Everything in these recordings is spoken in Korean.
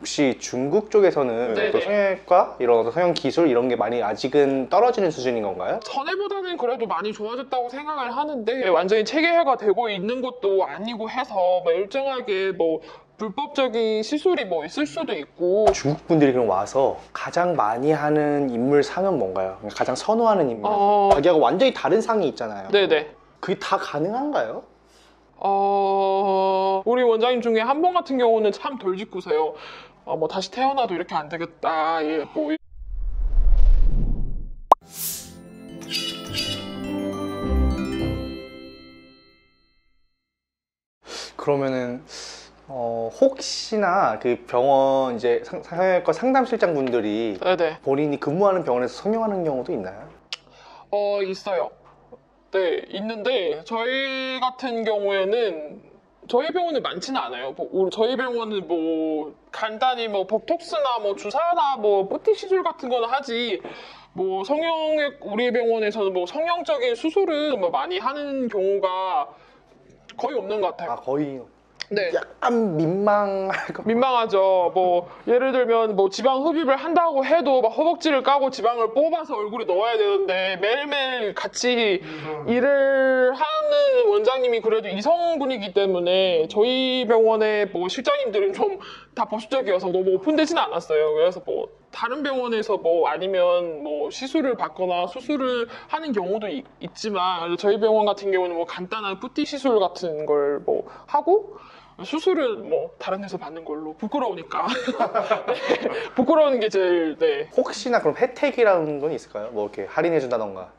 혹시 중국 쪽에서는 네네. 또 성형외과 이런 성형 기술 이런 게 많이 아직은 떨어지는 수준인 건가요? 전에보다는 그래도 많이 좋아졌다고 생각을 하는데 완전히 체계화가 되고 있는 것도 아니고 해서 뭐 일정하게 뭐 불법적인 시술이 뭐 있을 수도 있고. 중국 분들이 그럼 와서 가장 많이 하는 인물 상은 뭔가요? 가장 선호하는 인물. 자기하고 완전히 다른 상이 있잖아요. 네네. 그게 다 가능한가요? 우리 원장님 중에 한 분 같은 경우는 참 돌직구세요. 뭐 다시 태어나도 이렇게 안 되겠다. 예, 뭐. 그러면은 혹시나 그 병원 이제 성형외과 상담실장 분들이 네네. 본인이 근무하는 병원에서 성형하는 경우도 있나요? 있어요. 네, 있는데 저희 같은 경우에는 저희 병원은 많지는 않아요. 저희 병원은 뭐 간단히 뭐 보톡스나 뭐 주사나 뭐 뿌티 시술 같은 거는 하지. 뭐 우리 병원에서는 뭐 성형적인 수술은 뭐 많이 하는 경우가 거의 없는 것 같아요. 거의 네. 약간 민망할 것 민망하죠. 뭐 예를 들면 뭐 지방 흡입을 한다고 해도 막 허벅지를 까고 지방을 뽑아서 얼굴에 넣어야 되는데 매일매일 같이 일을 하는 원장님이 그래도 이성분이기 때문에 저희 병원의 뭐 실장님들은 좀 다 보수적이어서 너무 오픈되지는 않았어요. 그래서 뭐 다른 병원에서 뭐 아니면 뭐 시술을 받거나 수술을 하는 경우도 있지만 저희 병원 같은 경우는 뭐 간단한 뿌띠 시술 같은 걸 뭐 하고 수술은 뭐 다른 데서 받는 걸로 부끄러우니까. 네, 부끄러운 게 제일. 네. 혹시나 그럼 혜택이라는 건 있을까요? 뭐 이렇게 할인해준다던가.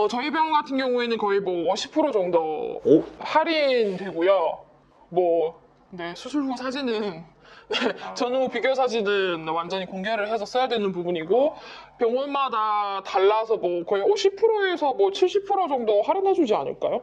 저희 병원 같은 경우에는 거의 뭐 50% 정도 오? 할인되고요. 뭐 네, 수술 후 사진은 전후 비교 사진은 완전히 공개를 해서 써야 되는 부분이고 병원마다 달라서 뭐 거의 50%에서 뭐 70% 정도 할인해주지 않을까요?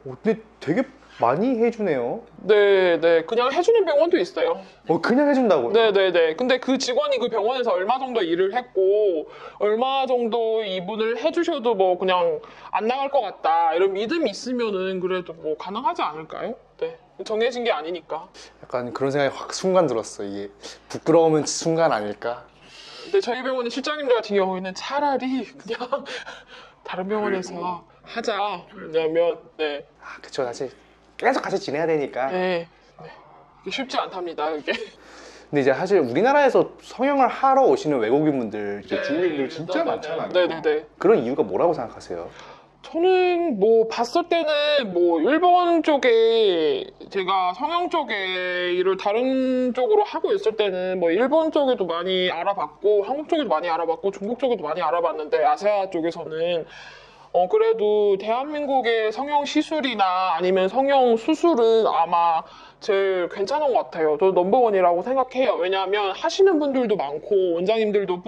근데 되게 많이 해주네요. 네, 그냥 해주는 병원도 있어요. 그냥 해준다고요? 네. 근데 그 직원이 그 병원에서 얼마 정도 일을 했고 얼마 정도 이분을 해주셔도 뭐 그냥 안 나갈 것 같다 이런 믿음이 있으면은 그래도 뭐 가능하지 않을까요? 네, 정해진 게 아니니까. 약간 그런 생각이 확 순간 들었어. 이게 부끄러움은 순간 아닐까? 근데 저희 병원의 실장님들 같은 경우에는 차라리 그냥 다른 병원에서 하자. 왜냐면 네. 그쵸. 사실 계속 같이 지내야 되니까. 네. 이게 쉽지 않답니다. 이게. 근데 이제 사실 우리나라에서 성형을 하러 오시는 외국인분들, 이제 중국인들 진짜 많잖아요. 네네네. 그런 이유가 뭐라고 생각하세요? 저는 뭐 봤을 때는 뭐 일본 쪽에 제가 성형 쪽에 일을 다른 쪽으로 하고 있을 때는 뭐 일본 쪽에도 많이 알아봤고 한국 쪽에도 많이 알아봤고 중국 쪽에도 많이 알아봤는데 아시아 쪽에서는 그래도 대한민국의 성형 시술이나 아니면 성형 수술은 아마 제일 괜찮은 것 같아요. 저 넘버원이라고 생각해요. 왜냐하면 하시는 분들도 많고 원장님들도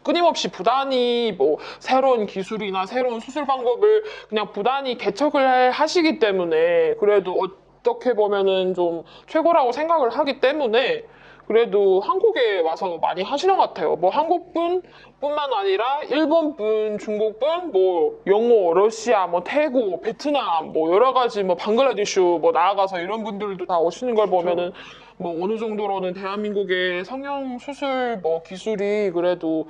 끊임없이 부단히 뭐 새로운 기술이나 새로운 수술 방법을 그냥 부단히 개척을 하시기 때문에 그래도 어떻게 보면은 좀 최고라고 생각을 하기 때문에 그래도 한국에 와서 많이 하시는 것 같아요. 뭐 한국뿐만 아니라 일본분, 중국분, 뭐 영어, 러시아, 뭐 태국, 베트남, 뭐 여러 가지 뭐 방글라데슈 뭐 나아가서 이런 분들도 다 오시는 걸 보면은 뭐 어느 정도로는 대한민국의 성형 수술 뭐 기술이 그래도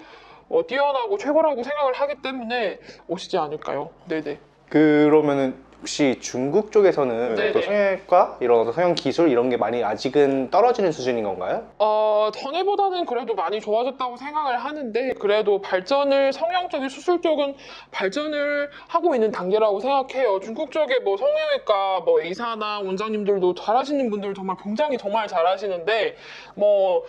뛰어나고 최고라고 생각을 하기 때문에 오시지 않을까요? 네네. 그러면은 혹시 중국 쪽에서는 네네. 또 성형외과 이런 성형 기술 이런 게 많이 아직은 떨어지는 수준인 건가요? 전에보다는 그래도 많이 좋아졌다고 생각을 하는데 그래도 성형적인 수술 쪽은 발전을 하고 있는 단계라고 생각해요. 중국 쪽에 뭐 성형외과 뭐 의사나 원장님들도 잘하시는 분들 정말 굉장히 정말 잘하시는데 뭐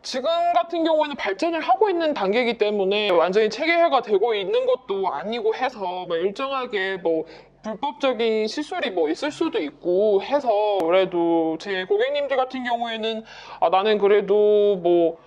지금 같은 경우에는 발전을 하고 있는 단계이기 때문에 완전히 체계화가 되고 있는 것도 아니고 해서 뭐 일정하게 뭐 불법적인 시술이 뭐 있을 수도 있고 해서 그래도 제 고객님들 같은 경우에는 나는 그래도 뭐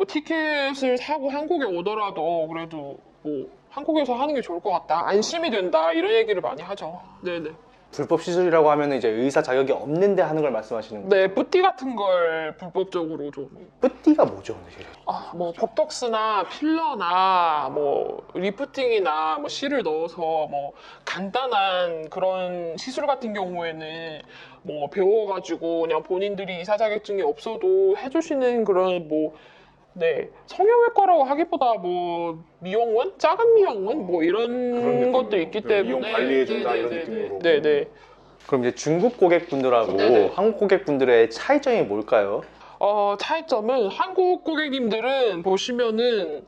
티켓을 사고 한국에 오더라도 그래도 뭐 한국에서 하는 게 좋을 것 같다. 안심이 된다. 이런 얘기를 많이 하죠. 네네. 불법 시술이라고 하면 이제 의사 자격이 없는데 하는 걸 말씀하시는 거예요? 네, 뿌띠 같은 걸 불법적으로 좀. 뿌띠가 뭐죠? 근데 뭐 보톡스나 필러나 뭐 리프팅이나 뭐 실을 넣어서 뭐 간단한 그런 시술 같은 경우에는 뭐 배워가지고 그냥 본인들이 의사 자격증이 없어도 해주시는 그런 뭐 네, 성형외과라고 하기보다 뭐 미용원, 작은 미용원 뭐 이런 것도 있기 때문에 미용 관리해준다 이런 네네네. 느낌으로. 네네. 그럼 이제 중국 고객분들하고 네네. 한국 고객분들의 차이점이 뭘까요? 차이점은 한국 고객님들은 보시면은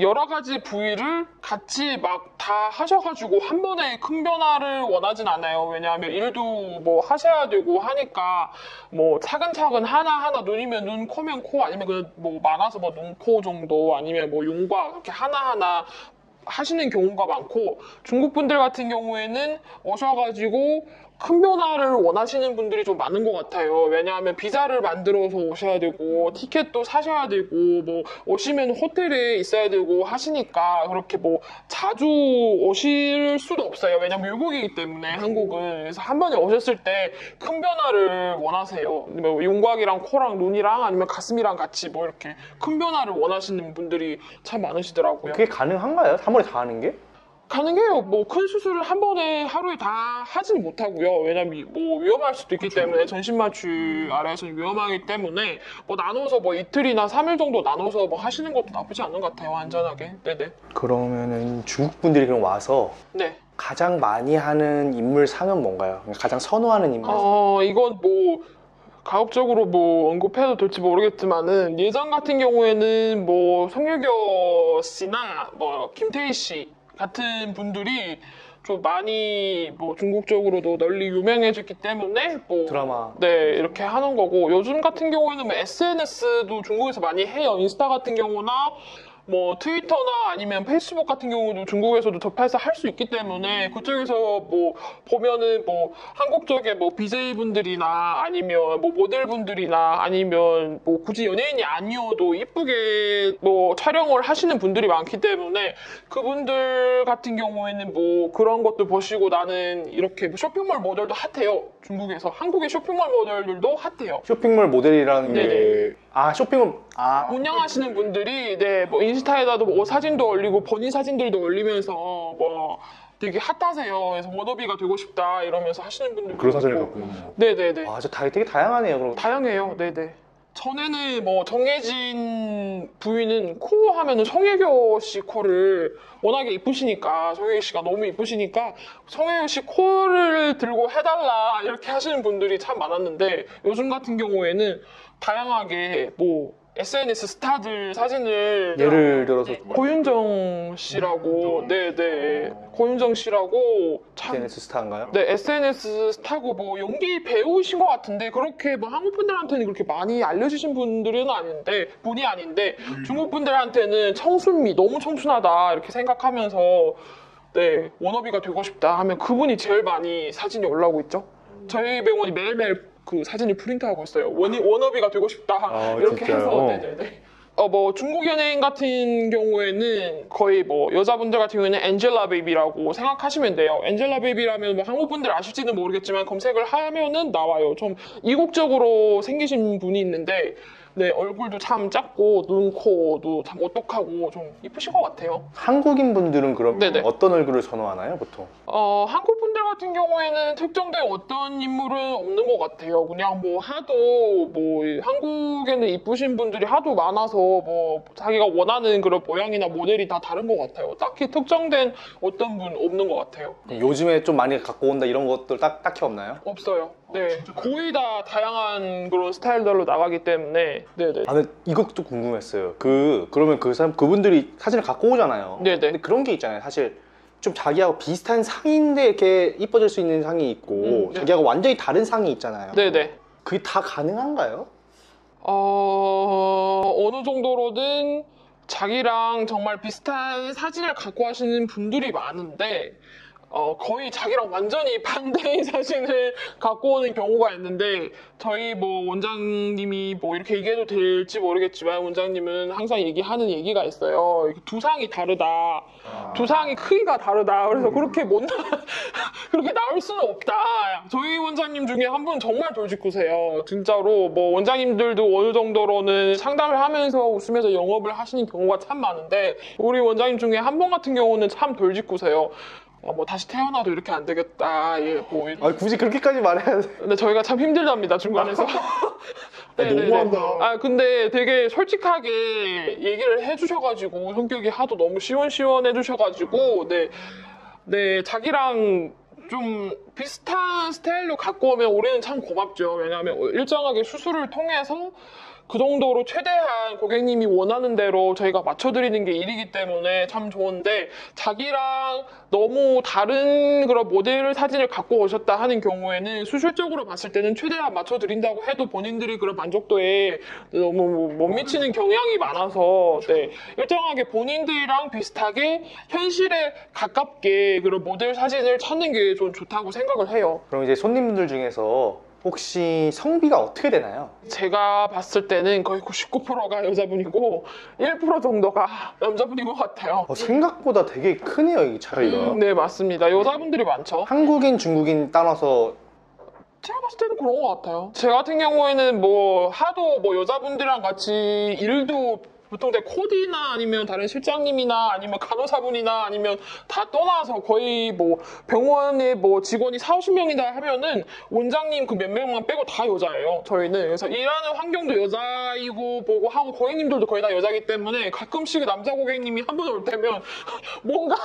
여러 가지 부위를 같이 막 다 하셔가지고 한 번에 큰 변화를 원하진 않아요. 왜냐하면 일도 뭐 하셔야 되고 하니까 뭐 차근차근 하나하나 눈이면 눈, 코면 코 아니면 그 뭐 많아서 뭐 눈, 코 정도 아니면 뭐 윤곽 이렇게 하나하나 하시는 경우가 많고 중국 분들 같은 경우에는 오셔가지고 큰 변화를 원하시는 분들이 좀 많은 것 같아요. 왜냐하면 비자를 만들어서 오셔야 되고 티켓도 사셔야 되고 뭐 오시면 호텔에 있어야 되고 하시니까 그렇게 뭐 자주 오실 수도 없어요. 왜냐하면 외국이기 때문에 한국은. 그래서 한 번에 오셨을 때 큰 변화를 원하세요. 뭐 윤곽이랑 코랑 눈이랑 아니면 가슴이랑 같이 뭐 이렇게 큰 변화를 원하시는 분들이 참 많으시더라고요. 그게 가능한가요? 한 번에 다 하는 게? 가능해요. 뭐 큰 수술을 한 번에 하루에 다 하지는 못하고요. 왜냐면 뭐 위험할 수도 있기 때문에 전신마취 아래에서는 위험하기 때문에 뭐 나눠서 뭐 이틀이나 3일 정도 나눠서 뭐 하시는 것도 나쁘지 않은 것 같아요. 안전하게. 네네. 그러면은 중국 분들이 그럼 와서 네. 가장 많이 하는 인물 상은 뭔가요? 가장 선호하는 인물? 이건 뭐 가급적으로 뭐 언급해도 될지 모르겠지만은 예전 같은 경우에는 뭐 송혜교 씨나 뭐 김태희 씨 같은 분들이 좀 많이 뭐 중국적으로도 널리 유명해졌기 때문에 뭐 드라마. 네 이렇게 하는 거고 요즘 같은 경우에는 뭐 SNS도 중국에서 많이 해요. 인스타 같은 경우나 뭐 트위터나 아니면 페이스북 같은 경우도 중국에서도 접해서 할 수 있기 때문에 그쪽에서 뭐 보면은 뭐 한국 쪽에 뭐 BJ분들이나 아니면 뭐 모델분들이나 아니면 뭐 굳이 연예인이 아니어도 이쁘게 뭐 촬영을 하시는 분들이 많기 때문에 그분들 같은 경우에는 뭐 그런 것도 보시고 나는 이렇게 뭐 쇼핑몰 모델도 핫해요. 중국에서 한국의 쇼핑몰 모델들도 핫해요. 쇼핑몰 모델이라는 네네. 게 쇼핑몰 운영하시는 분들이 네, 뭐 인스타에다도 뭐 사진도 올리고 본인 사진들도 올리면서 뭐 되게 핫하세요. 그래서 워너비가 되고 싶다 이러면서 하시는 분들 그런 사진을 갖고 있는 거. 네네네. 되게 다양하네요. 그럼 다양해요. 네네. 전에는 뭐 정해진 부위는 코 하면은 송혜교 씨 코를 워낙에 이쁘시니까 송혜교 씨가 너무 이쁘시니까 송혜교 씨 코를 들고 해달라 이렇게 하시는 분들이 참 많았는데 요즘 같은 경우에는 다양하게 뭐 SNS 스타들 사진을 예를 들어서 고윤정 씨라고 네네 고윤정 씨라고 참 SNS 스타인가요? 네, SNS 스타고 뭐 연기 배우이신 것 같은데 그렇게 뭐 한국 분들한테는 그렇게 많이 알려주신 분들은 분이 아닌데 중국 분들한테는 청순미 너무 청순하다 이렇게 생각하면서 네 워너비가 되고 싶다 하면 그분이 제일 많이 사진이 올라오고 있죠. 저희 병원이 매일매일 그 사진을 프린트하고 있어요. 워너비가 되고 싶다 이렇게 진짜요? 해서 네네네. 뭐 중국 연예인 같은 경우에는 거의 뭐 여자분들 같은 경우에는 엔젤라 베이비라고 생각하시면 돼요. 엔젤라 베이비라면 뭐 한국 분들 아실지는 모르겠지만 검색을 하면은 나와요. 좀 이국적으로 생기신 분이 있는데 네 얼굴도 참 작고 눈, 코도 참 오똑하고 좀 이쁘신 것 같아요. 한국인 분들은 그럼 네네. 어떤 얼굴을 선호하나요, 보통? 한국 분들 같은 경우에는 특정된 어떤 인물은 없는 것 같아요. 그냥 뭐 하도 뭐 한국에는 이쁘신 분들이 하도 많아서 뭐 자기가 원하는 그런 모양이나 모델이 다 다른 것 같아요. 딱히 특정된 어떤 분 없는 것 같아요. 요즘에 좀 많이 갖고 온다 이런 것들 딱히 없나요? 없어요. 네, 거의 다 다양한 그런 스타일들로 나가기 때문에 네네. 근데 이것도 궁금했어요. 그러면 그분들이 사진을 갖고 오잖아요. 네네. 근데 그런 게 있잖아요. 사실 좀 자기하고 비슷한 상인데 이렇게 이뻐질 수 있는 상이 있고 네. 자기하고 완전히 다른 상이 있잖아요. 네네. 그게 다 가능한가요? 어느 정도로든 자기랑 정말 비슷한 사진을 갖고 하시는 분들이 많은데 거의 자기랑 완전히 반대의 사진을 갖고 오는 경우가 있는데, 저희 뭐 원장님이 뭐 이렇게 얘기해도 될지 모르겠지만, 원장님은 항상 얘기하는 얘기가 있어요. 두상이 다르다. 두상이 크기가 다르다. 그래서 그렇게 그렇게 나올 수는 없다. 저희 원장님 중에 한 분 정말 돌직구세요. 진짜로. 뭐 원장님들도 어느 정도로는 상담을 하면서 웃으면서 영업을 하시는 경우가 참 많은데, 우리 원장님 중에 한 분 같은 경우는 참 돌직구세요. 뭐 다시 태어나도 이렇게 안 되겠다. 예, 뭐. 굳이 그렇게까지 말해야 돼. 근데 저희가 참 힘들답니다, 중간에서. 너무한다. 근데 되게 솔직하게 얘기를 해주셔가지고, 성격이 하도 너무 시원시원해주셔가지고, 네, 자기랑 좀 비슷한 스타일로 갖고 오면 우리는 참 고맙죠. 왜냐하면 일정하게 수술을 통해서 그 정도로 최대한 고객님이 원하는 대로 저희가 맞춰드리는 게 일이기 때문에 참 좋은데, 자기랑 너무 다른 그런 모델 사진을 갖고 오셨다 하는 경우에는 수술적으로 봤을 때는 최대한 맞춰드린다고 해도 본인들이 그런 만족도에 너무 못 미치는 경향이 많아서, 네, 일정하게 본인들이랑 비슷하게 현실에 가깝게 그런 모델 사진을 찾는 게 좀 좋다고 생각을 해요. 그럼 이제 손님분들 중에서 혹시 성비가 어떻게 되나요? 제가 봤을 때는 거의 99%가 여자분이고 1% 정도가 남자분인 것 같아요. 생각보다 되게 크네요, 이 차이가. 네, 맞습니다. 여자분들이 많죠. 한국인, 중국인 따라서 제가 봤을 때는 그런 것 같아요. 제 같은 경우에는 뭐 하도 뭐 여자분들이랑 같이 일도 보통 내 코디나 아니면 다른 실장님이나 아니면 간호사분이나 아니면 다 떠나서 거의 뭐 병원에 뭐 직원이 40~50명이나 하면은 원장님 그 몇 명만 빼고 다 여자예요. 저희는. 그래서 일하는 환경도 여자이고 보고 하고 고객님들도 거의 다 여자이기 때문에 가끔씩 남자 고객님이 한 분 올 때면 뭔가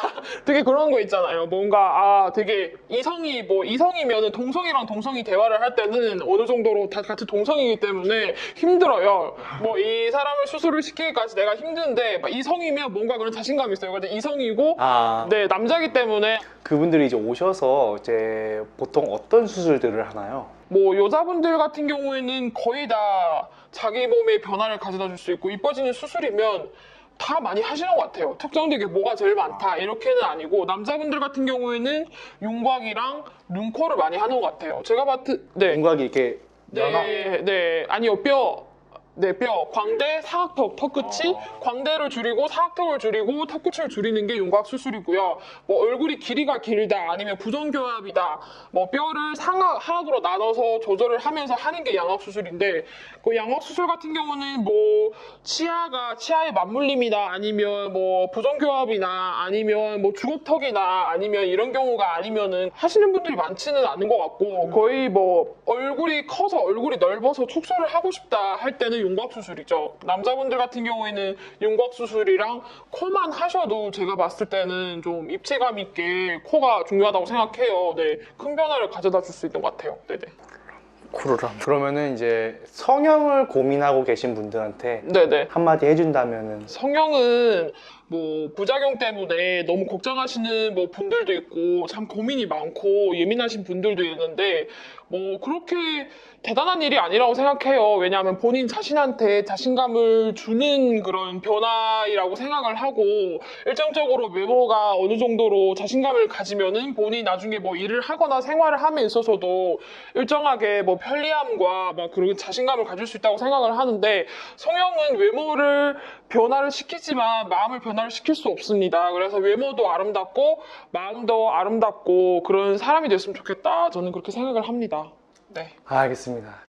되게 그런 거 있잖아요. 뭔가 되게 이성이면은 동성이랑 동성이 대화를 할 때는 어느 정도로 다 같은 동성이기 때문에 힘들어요. 뭐 이 사람을 수술을 시키기까지 내가 힘든데 이성이면 뭔가 그런 자신감이 있어요. 근데 이성이고 네, 남자이기 때문에 그분들이 이제 오셔서 이제 보통 어떤 수술들을 하나요? 뭐 여자분들 같은 경우에는 거의 다 자기 몸에 변화를 가져다 줄 수 있고, 이뻐지는 수술이면 다 많이 하시는 것 같아요. 특정되게 뭐가 제일 많다 이렇게는 아니고, 남자분들 같은 경우에는 윤곽이랑 눈코를 많이 하는 것 같아요. 제가 봤을 때 윤곽이 이렇게 아니요, 뼈, 광대, 사각턱, 턱 끝이 광대를 줄이고 사각턱을 줄이고 턱 끝을 줄이는 게 윤곽 수술이고요. 뭐 얼굴이 길이가 길다 아니면 부정교합이다, 뭐 뼈를 하악으로 나눠서 조절을 하면서 하는 게 양악 수술인데, 그 양악 수술 같은 경우는 뭐 치아의 맞물림이다 아니면 뭐 부정교합이나 아니면 뭐 주걱턱이나 아니면 이런 경우가 아니면은 하시는 분들이 많지는 않은 것 같고, 거의 뭐 얼굴이 커서 얼굴이 넓어서 축소를 하고 싶다 할 때는 윤곽 수술이죠. 남자분들 같은 경우에는 윤곽 수술이랑 코만 하셔도 제가 봤을 때는 좀 입체감 있게 코가 중요하다고 생각해요. 네, 큰 변화를 가져다 줄 수 있는 것 같아요. 네네. 그러면은 이제 성형을 고민하고 계신 분들한테 네네. 한마디 해준다면은? 성형은 뭐 부작용 때문에 너무 걱정하시는 뭐 분들도 있고 참 고민이 많고 예민하신 분들도 있는데, 뭐 그렇게 대단한 일이 아니라고 생각해요. 왜냐하면 본인 자신한테 자신감을 주는 그런 변화이라고 생각을 하고, 일정적으로 외모가 어느 정도로 자신감을 가지면은 본인이 나중에 뭐 일을 하거나 생활을 함에 있어서도 일정하게 뭐 편리함과 막 그런 자신감을 가질 수 있다고 생각을 하는데, 성형은 외모를 변화를 시키지만 마음을 변화를 시킬 수 없습니다. 그래서 외모도 아름답고 마음도 아름답고 그런 사람이 됐으면 좋겠다, 저는 그렇게 생각을 합니다. 네. 알겠습니다.